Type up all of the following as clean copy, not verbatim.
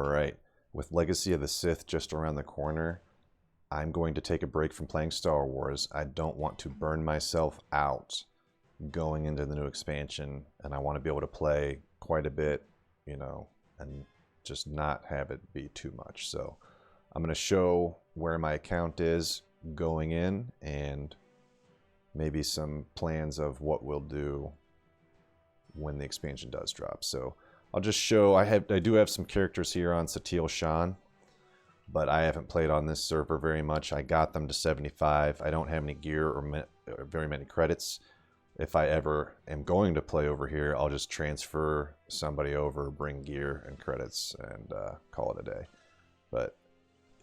Alright, with Legacy of the Sith just around the corner, I'm going to take a break from playing Star Wars. I don't want to burn myself out going into the new expansion, and I want to be able to play quite a bit, you know, and just not have it be too much. So I'm going to show where my account is going in and maybe some plans of what we'll do when the expansion does drop. So I'll just show, I do have some characters here on Satele Shan, but I haven't played on this server very much. I got them to 75. I don't have any gear or very many credits. If I ever am going to play over here, I'll just transfer somebody over, bring gear and credits, and call it a day. But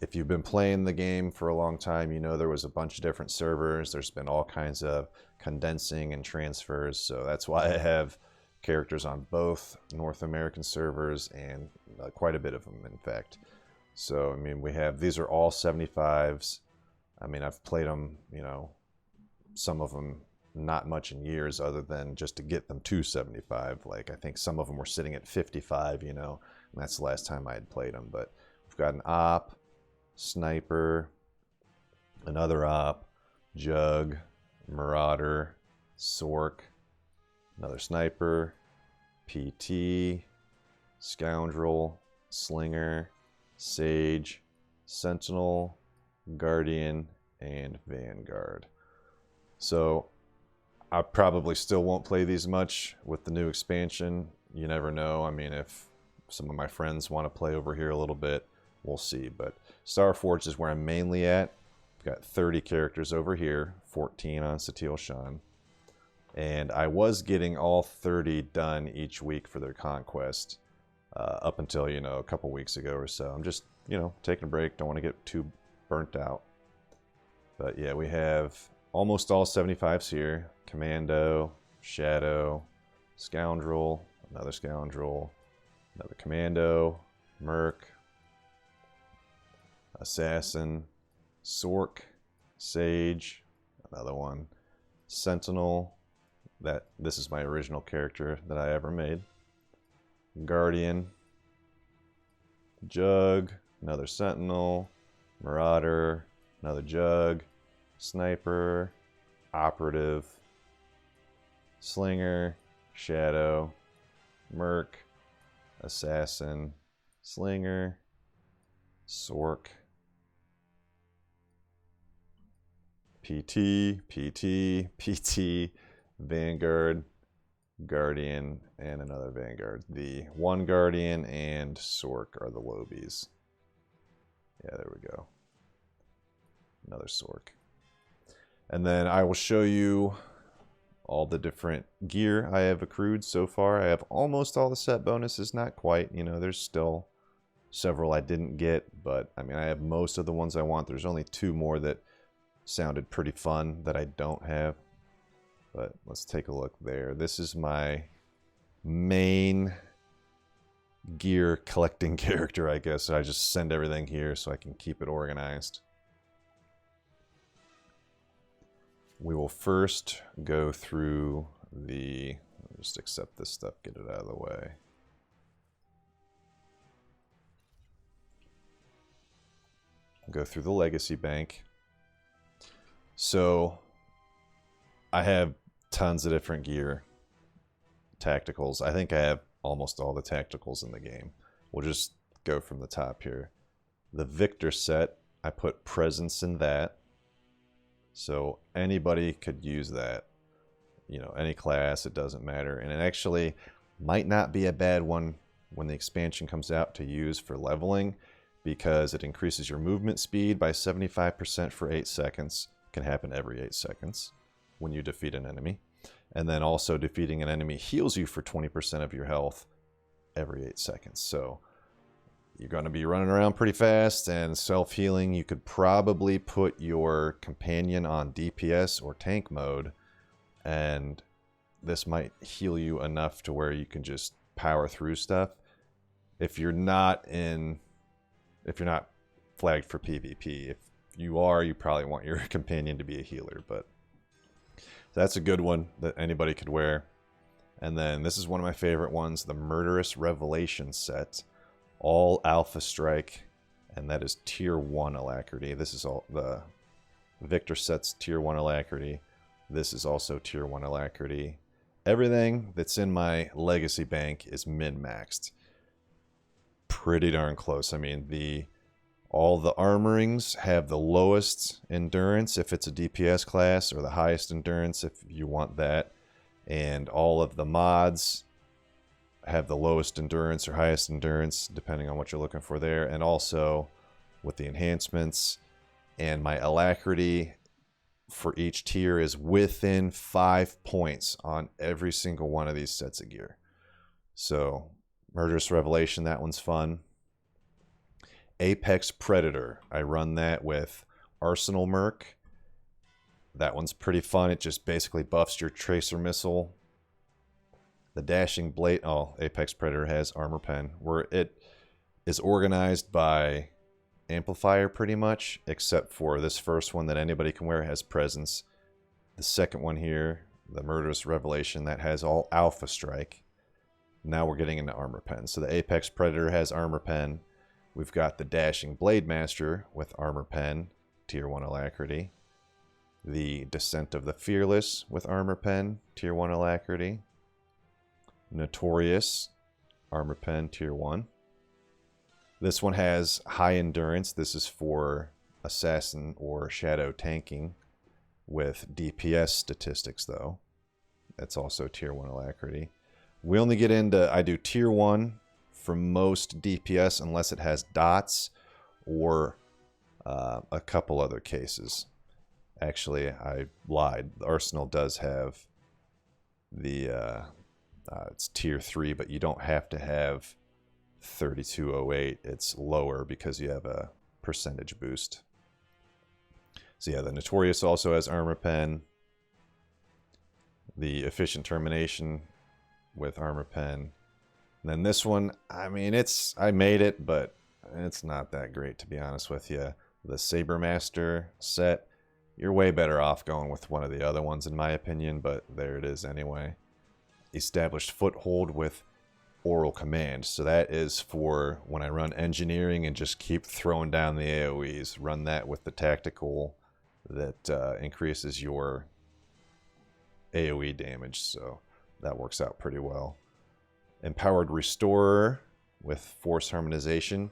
if you've been playing the game for a long time, you know there was a bunch of different servers. There's been all kinds of condensing and transfers, so that's why I have characters on both North American servers, and quite a bit of them, in fact. So, I mean, these are all 75s. I mean, I've played them, you know, some of them not much in years other than just to get them to 75. Like, I think some of them were sitting at 55, you know, and that's the last time I had played them. But we've got an op, sniper, another op, jug, marauder, sork, another sniper, PT, scoundrel, slinger, sage, sentinel, guardian, and vanguard. So I probably still won't play these much with the new expansion. You never know. I mean, if some of my friends want to play over here a little bit, we'll see. But Starforged is where I'm mainly at. I've got 30 characters over here, 14 on Satele Shan. And I was getting all 30 done each week for their conquest up until, you know, a couple weeks ago or so. I'm just, you know, taking a break. Don't want to get too burnt out. But yeah, we have almost all 75s here. Commando, Shadow, Scoundrel, another Commando, Merc, Assassin, Sork, Sage, another one, Sentinel. This is my original character that I ever made. Guardian, Jug, another Sentinel, Marauder, another Jug, Sniper, Operative, Slinger, Shadow, Merc, Assassin, Slinger, Sork, PT, Vanguard, Guardian, and another Vanguard. The one Guardian and Sork are the Lobies. Yeah, there we go. Another Sork. And then I will show you all the different gear I have accrued so far. I have almost all the set bonuses, not quite. You know, there's still several I didn't get, but I mean, I have most of the ones I want. There's only 2 more that sounded pretty fun that I don't have. But let's take a look there. This is my main gear collecting character, I guess. I just send everything here so I can keep it organized. We will first go through the... just accept this stuff, get it out of the way. Go through the legacy bank. So I have tons of different gear, tacticals. I think I have almost all the tacticals in the game. We'll just go from the top here. The Victor set, I put presence in that. So anybody could use that. You know, any class, it doesn't matter. And it actually might not be a bad one when the expansion comes out to use for leveling, because it increases your movement speed by 75% for 8 seconds. It can happen every 8 seconds when you defeat an enemy. And then also defeating an enemy heals you for 20% of your health every 8 seconds. So you're going to be running around pretty fast, and self-healing, you could probably put your companion on DPS or tank mode, and this might heal you enough to where you can just power through stuff. If you're not flagged for PvP. If you are, you probably want your companion to be a healer, but that's a good one that anybody could wear. And then this is one of my favorite ones, the Murderous Revelation set. all Alpha Strike, and that is tier 1 alacrity. This is all the Victor set's tier 1 alacrity. This is also tier 1 alacrity. Everything that's in my legacy bank is min-maxed. Pretty darn close. I mean, all the armorings have the lowest endurance if it's a DPS class, or the highest endurance if you want that. And all of the mods have the lowest endurance or highest endurance, depending on what you're looking for there. And also with the enhancements, and my alacrity for each tier is within 5 points on every single one of these sets of gear. So Murderous Revelation, that one's fun. Apex Predator, I run that with Arsenal Merc. That one's pretty fun. It just basically buffs your tracer missile. The Dashing Blade, oh, Apex Predator has Armor Pen, where it is organized by amplifier pretty much, except for this first one that anybody can wear has Presence. The second one here, the Murderous Revelation, that has all Alpha Strike. Now we're getting into Armor Pen. So the Apex Predator has Armor Pen. We've got the Dashing Blade Master with Armor Pen, tier 1 alacrity. The Descent of the Fearless with Armor Pen, tier 1 alacrity. Notorious, Armor Pen, tier 1. This one has high endurance. This is for assassin or shadow tanking with DPS statistics, though. That's also tier 1 alacrity. We only get into, I do tier 1 for most DPS unless it has dots or a couple other cases. Actually, I lied. The Arsenal does have the, it's tier 3, but you don't have to have 3208. It's lower because you have a percentage boost. So yeah, the Notorious also has Armor Pen. The Efficient Termination with Armor Pen. And then this one, I mean, I made it, but it's not that great, to be honest with you. The Saber Master set, you're way better off going with one of the other ones, in my opinion, but there it is anyway. Established Foothold with Oral Command. So that is for when I run engineering and just keep throwing down the AoEs. Run that with the tactical that increases your AoE damage. So that works out pretty well. Empowered Restorer with Force Harmonization.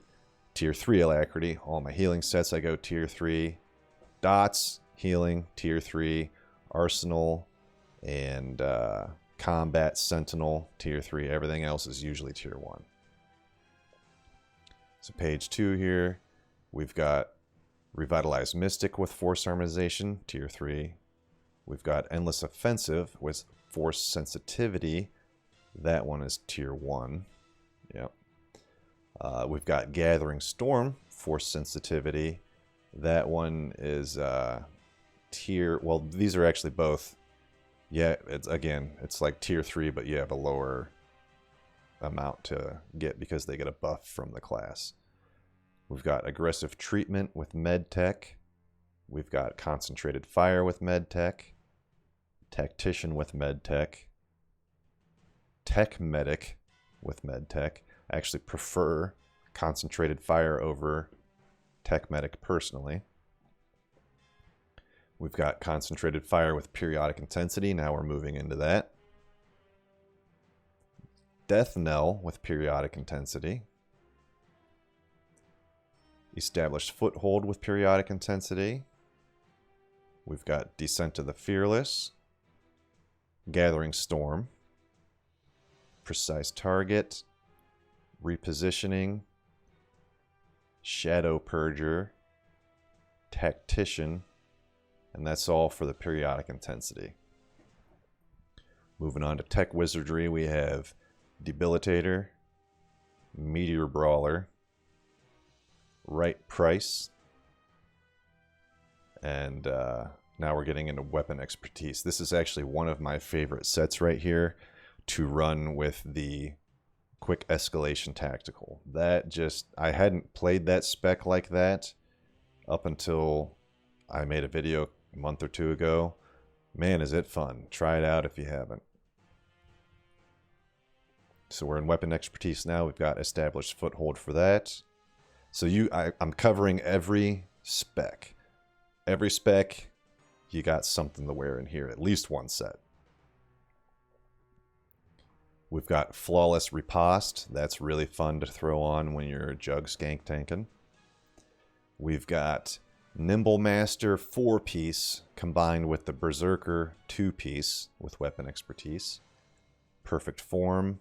Tier 3 alacrity. All my healing sets I go tier 3. Dots, healing, tier 3. Arsenal, and Combat Sentinel, tier 3. Everything else is usually tier 1. So page 2 here, we've got Revitalized Mystic with Force Harmonization, tier 3. We've got Endless Offensive with Force Sensitivity. That one is tier 1. Yep. We've got Gathering Storm, Force Sensitivity. That one is tier... Well, these are actually both... Yeah, it's like tier 3, but you have a lower amount to get because they get a buff from the class. We've got Aggressive Treatment with Medtech. We've got Concentrated Fire with Medtech. Tactician with Medtech. Tech Medic with Medtech. I actually prefer Concentrated Fire over Tech Medic personally. We've got Concentrated Fire with Periodic Intensity. Now we're moving into that. Death Knell with Periodic Intensity. Established Foothold with Periodic Intensity. We've got Descent of the Fearless. Gathering Storm. Precise Target. Repositioning. Shadow Purger. Tactician. And that's all for the periodic intensity. Moving on to Tech Wizardry, we have Debilitator, Meteor Brawler, Right Price, and now we're getting into Weapon Expertise. This is actually one of my favorite sets right here to run with the Quick Escalation Tactical. I hadn't played that spec like that up until I made a video a month or two ago. Man, is it fun. Try it out if you haven't. So we're in weapon expertise now. We've got established foothold for that. So I'm covering every spec. Every spec, you got something to wear in here, at least one set. We've got Flawless Riposte. That's really fun to throw on when you're jug skank tanking. We've got Nimble Master 4-piece combined with the Berserker 2-piece with weapon expertise. Perfect Form,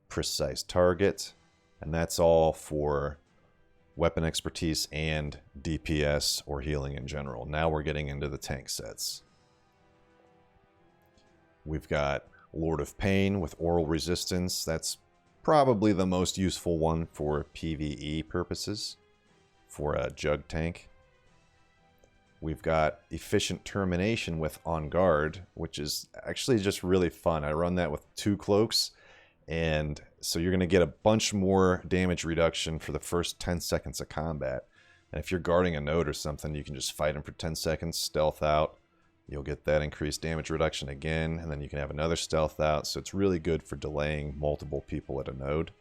Precise Target, and that's all for weapon expertise and DPS or healing in general. Now we're getting into the tank sets. We've got Lord of Pain with Oral Resistance. That's probably the most useful one for PvE purposes for a jug tank. We've got Efficient Termination with On Guard, which is actually just really fun. I run that with 2 cloaks, and so you're going to get a bunch more damage reduction for the first 10 seconds of combat. And if you're guarding a node or something, you can just fight him for 10 seconds, stealth out. You'll get that increased damage reduction again, and then you can have another stealth out. So it's really good for delaying multiple people at a node.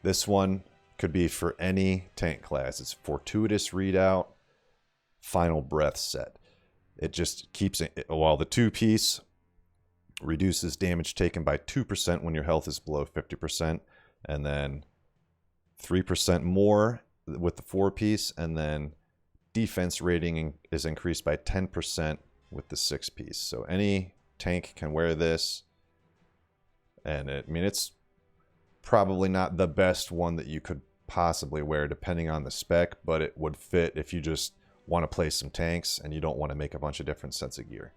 This one could be for any tank class. It's Fortuitous Readout, Final Breath set. It just keeps it, while the 2-piece reduces damage taken by 2% when your health is below 50%, and then 3% more with the 4-piece, and then defense rating is increased by 10% with the 6-piece. So any tank can wear this, and it's probably not the best one that you could possibly wear depending on the spec, but it would fit if you just want to play some tanks and you don't want to make a bunch of different sets of gear.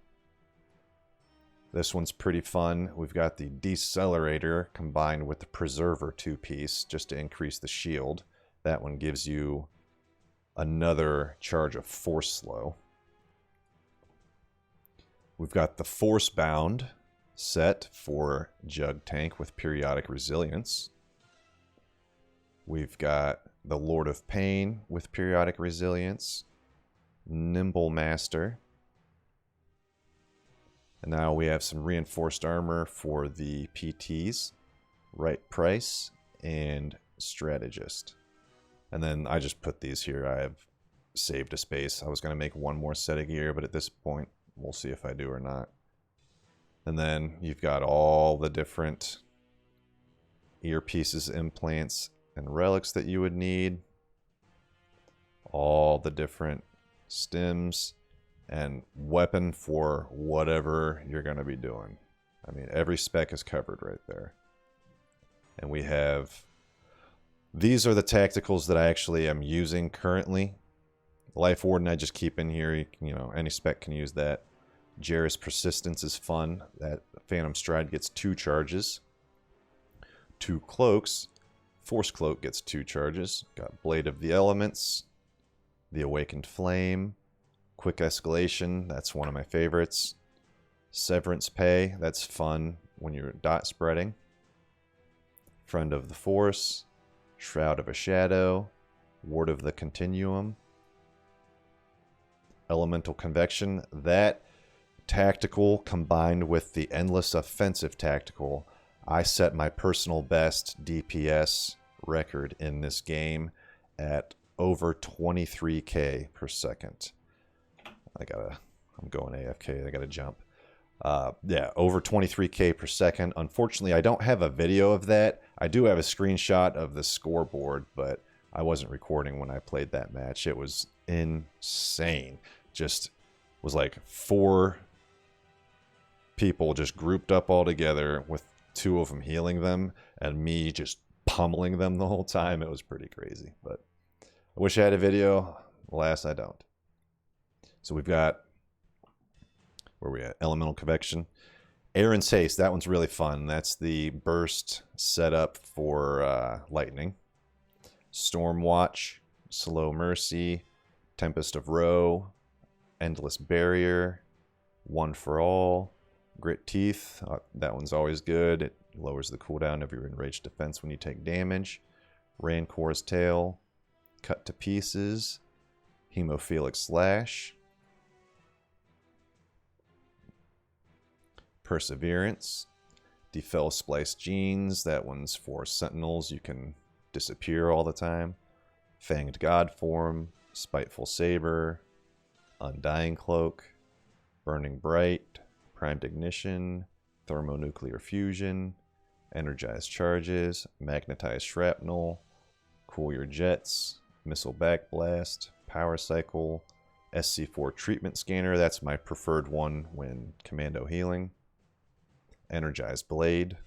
This one's pretty fun. We've got the Decelerator combined with the Preserver 2-piece just to increase the shield. That one gives you another charge of Force Slow. We've got the Force Bound set for Jug Tank with Periodic Resilience. We've got the Lord of Pain with Periodic Resilience. Nimble Master. And now we have some reinforced armor for the PTs, Right Price, and Strategist. And then I just put these here. I have saved a space. I was going to make one more set of gear, but at this point, we'll see if I do or not. And then you've got all the different earpieces, implants, and relics that you would need. All the different stems and weapon for whatever you're going to be doing. I mean, every spec is covered right there. And we have... These are the tacticals that I actually am using currently. Life Warden I just keep in here. You know, any spec can use that. Jairus Persistence is fun. That Phantom Stride gets 2 charges. 2 cloaks. Force Cloak gets 2 charges. Got Blade of the Elements. The Awakened Flame. Quick Escalation, that's one of my favorites. Severance Pay, that's fun when you're dot spreading. Friend of the Force. Shroud of a Shadow. Ward of the Continuum. Elemental Convection. That tactical combined with the Endless Offensive tactical, I set my personal best DPS record in this game at over 23k per second. I'm going AFK, I gotta jump. Yeah, over 23k per second. Unfortunately, I don't have a video of that. I do have a screenshot of the scoreboard, but I wasn't recording when I played that match. It was insane. Just was like 4 people just grouped up all together with 2 of them healing them and me just pummeling them the whole time. It was pretty crazy, but I wish I had a video. Alas, I don't. So we've got, where are we at? Elemental Convection. Aaron's Haste, that one's really fun. That's the burst setup for lightning. Stormwatch, Slow Mercy, Tempest of Roe, Endless Barrier, One for All, Grit Teeth, that one's always good. It lowers the cooldown of your enraged defense when you take damage. Rancor's Tail, Cut to Pieces, Hemophilic Slash, Perseverance, Defel Splice Genes, that one's for Sentinels, you can disappear all the time. Fanged God Form, Spiteful Saber, Undying Cloak, Burning Bright, Primed Ignition, Thermonuclear Fusion, Energized Charges, Magnetized Shrapnel, Cool Your Jets, Missile Backblast, Power Cycle, SC4 Treatment Scanner, that's my preferred one when Commando healing. Energized Blade,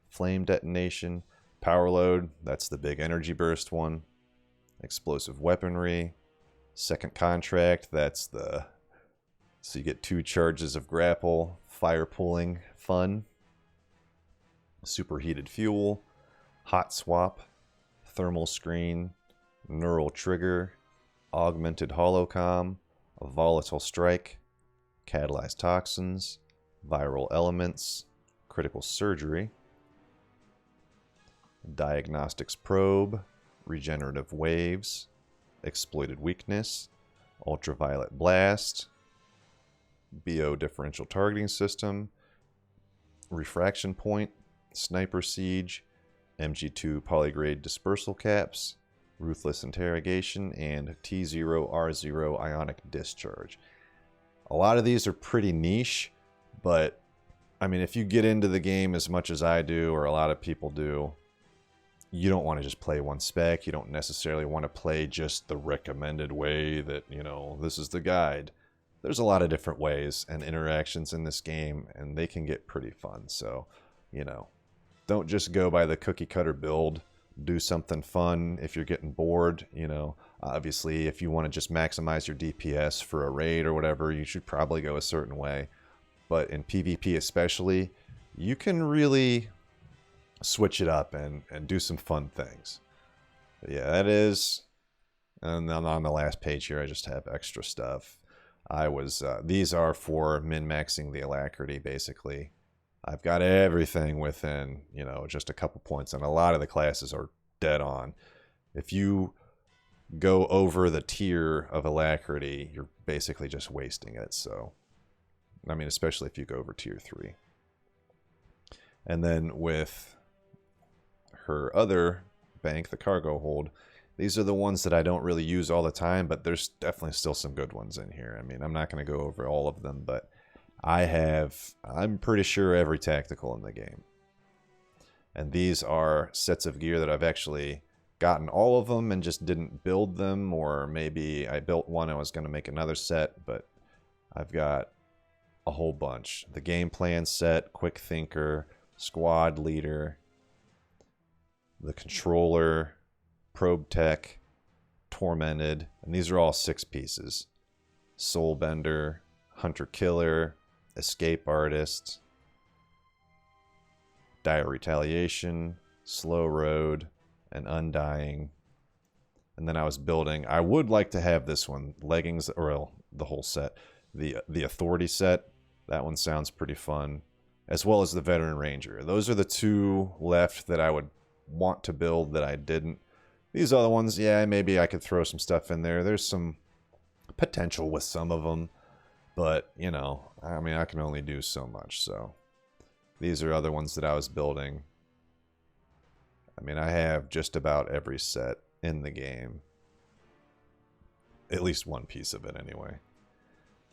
Flame Detonation, Power Load, that's the big energy burst one. Explosive Weaponry, Second Contract, that's the... so you get 2 charges of grapple, fire pulling, fun. Superheated Fuel, Hot Swap, Thermal Screen, Neural Trigger, Augmented Holocom, Volatile Strike, Catalyzed Toxins, Viral Elements, Critical Surgery, Diagnostics Probe, Regenerative Waves, Exploited Weakness, Ultraviolet Blast, BO Differential Targeting System, Refraction Point, Sniper Siege, MG2 Polygrade Dispersal Caps, Ruthless Interrogation, and T0R0 Ionic Discharge. A lot of these are pretty niche, but I mean, if you get into the game as much as I do, or a lot of people do, you don't want to just play one spec. You don't necessarily want to play just the recommended way that, you know, this is the guide. There's a lot of different ways and interactions in this game, and they can get pretty fun. So, you know, don't just go by the cookie cutter build. Do something fun if you're getting bored, you know. Obviously, if you want to just maximize your DPS for a raid or whatever, you should probably go a certain way. But in PvP especially, you can really switch it up and do some fun things. But yeah, that is... and then on the last page here, I just have extra stuff. These are for min-maxing the alacrity, basically. I've got everything within, you know, just a couple points, and a lot of the classes are dead on. If you go over the tier of alacrity, you're basically just wasting it. So, I mean, especially if you go over tier 3. And then with her other bank, the cargo hold, these are the ones that I don't really use all the time, but there's definitely still some good ones in here. I mean, I'm not going to go over all of them, but I'm pretty sure every tactical in the game. And these are sets of gear that I've actually gotten all of them and just didn't build them, or maybe I built one, I was going to make another set, but I've got a whole bunch. The game plan set, quick thinker, squad leader, the controller, probe tech, tormented, and these are all 6 pieces. Soulbender, hunter killer, escape artist, dire retaliation, slow road, and undying. And then I was building, I would like to have this one, leggings, or the whole set, the authority set. That one sounds pretty fun, as well as the veteran ranger. Those are the 2 left that I would want to build that I didn't. These other ones, yeah, maybe I could throw some stuff in there. There's some potential with some of them, but, you know, I mean, I can only do so much, so these are other ones that I was building. I mean, I have just about every set in the game. At least one piece of it, anyway.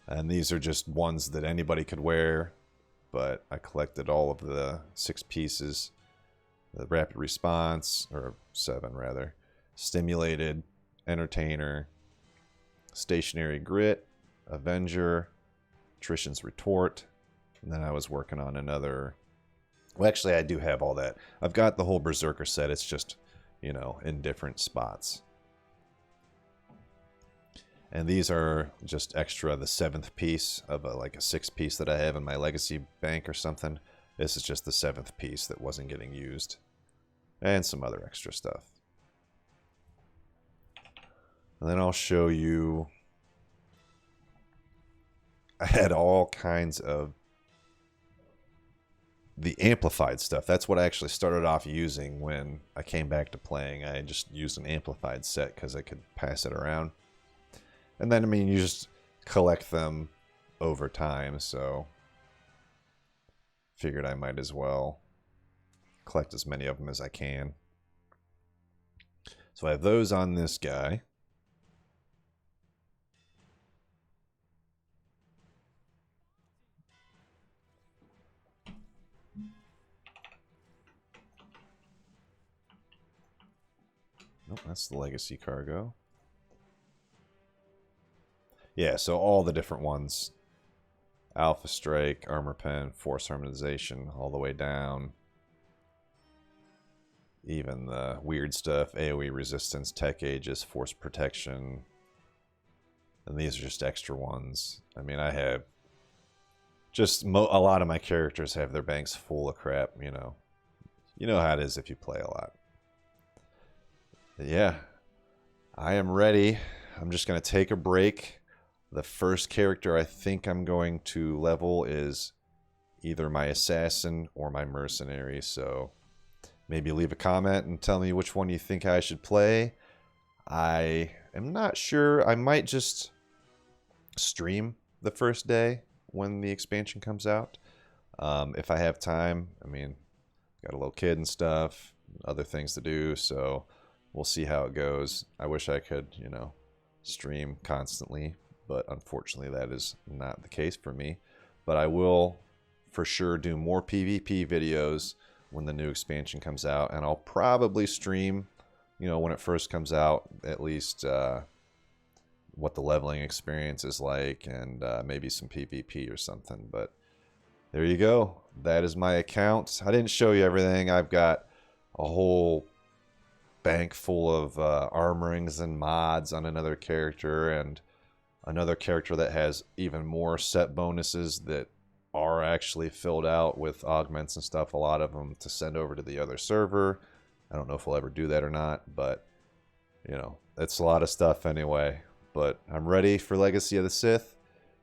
And these are just ones that anybody could wear, but I collected all of the 6 pieces. The rapid response, or 7 rather. Stimulated, entertainer, stationary grit, avenger, attrition's retort, and then I was working on another. Well, actually, I do have all that. I've got the whole berserker set. It's just, you know, in different spots. And these are just extra, the 7th piece of like a 6 piece that I have in my legacy bank or something. This is just the 7th piece that wasn't getting used. And some other extra stuff. And then I'll show you, I had all kinds of the amplified stuff. That's what I actually started off using when I came back to playing. I just used an amplified set because I could pass it around. And then, I mean, you just collect them over time, so figured I might as well collect as many of them as I can. So I have those on this guy. Nope, that's the legacy cargo. Yeah, so all the different ones. Alpha Strike, Armor Pen, Force Harmonization, all the way down. Even the weird stuff, AoE Resistance, Tech Aegis, Force Protection. And these are just extra ones. I mean, I have just a lot of my characters have their banks full of crap, you know. You know how it is if you play a lot. But yeah, I am ready. I'm just going to take a break. The first character I think I'm going to level is either my assassin or my mercenary. So maybe leave a comment and tell me which one you think I should play. I am not sure. I might just stream the first day when the expansion comes out. If I have time. I mean, got a little kid and stuff, other things to do. So we'll see how it goes. I wish I could, you know, stream constantly. But unfortunately, that is not the case for me. But I will for sure do more PvP videos when the new expansion comes out. And I'll probably stream, you know, when it first comes out, at least what the leveling experience is like. And maybe some PvP or something. But there you go. That is my account. I didn't show you everything. I've got a whole bank full of armorings and mods on another character. And another character that has even more set bonuses that are actually filled out with augments and stuff, a lot of them to send over to the other server. I don't know if we'll ever do that or not, but, you know, it's a lot of stuff anyway. But I'm ready for Legacy of the Sith.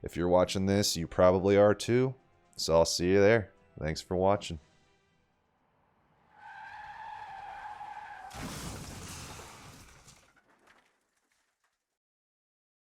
If you're watching this, you probably are too. So I'll see you there. Thanks for watching.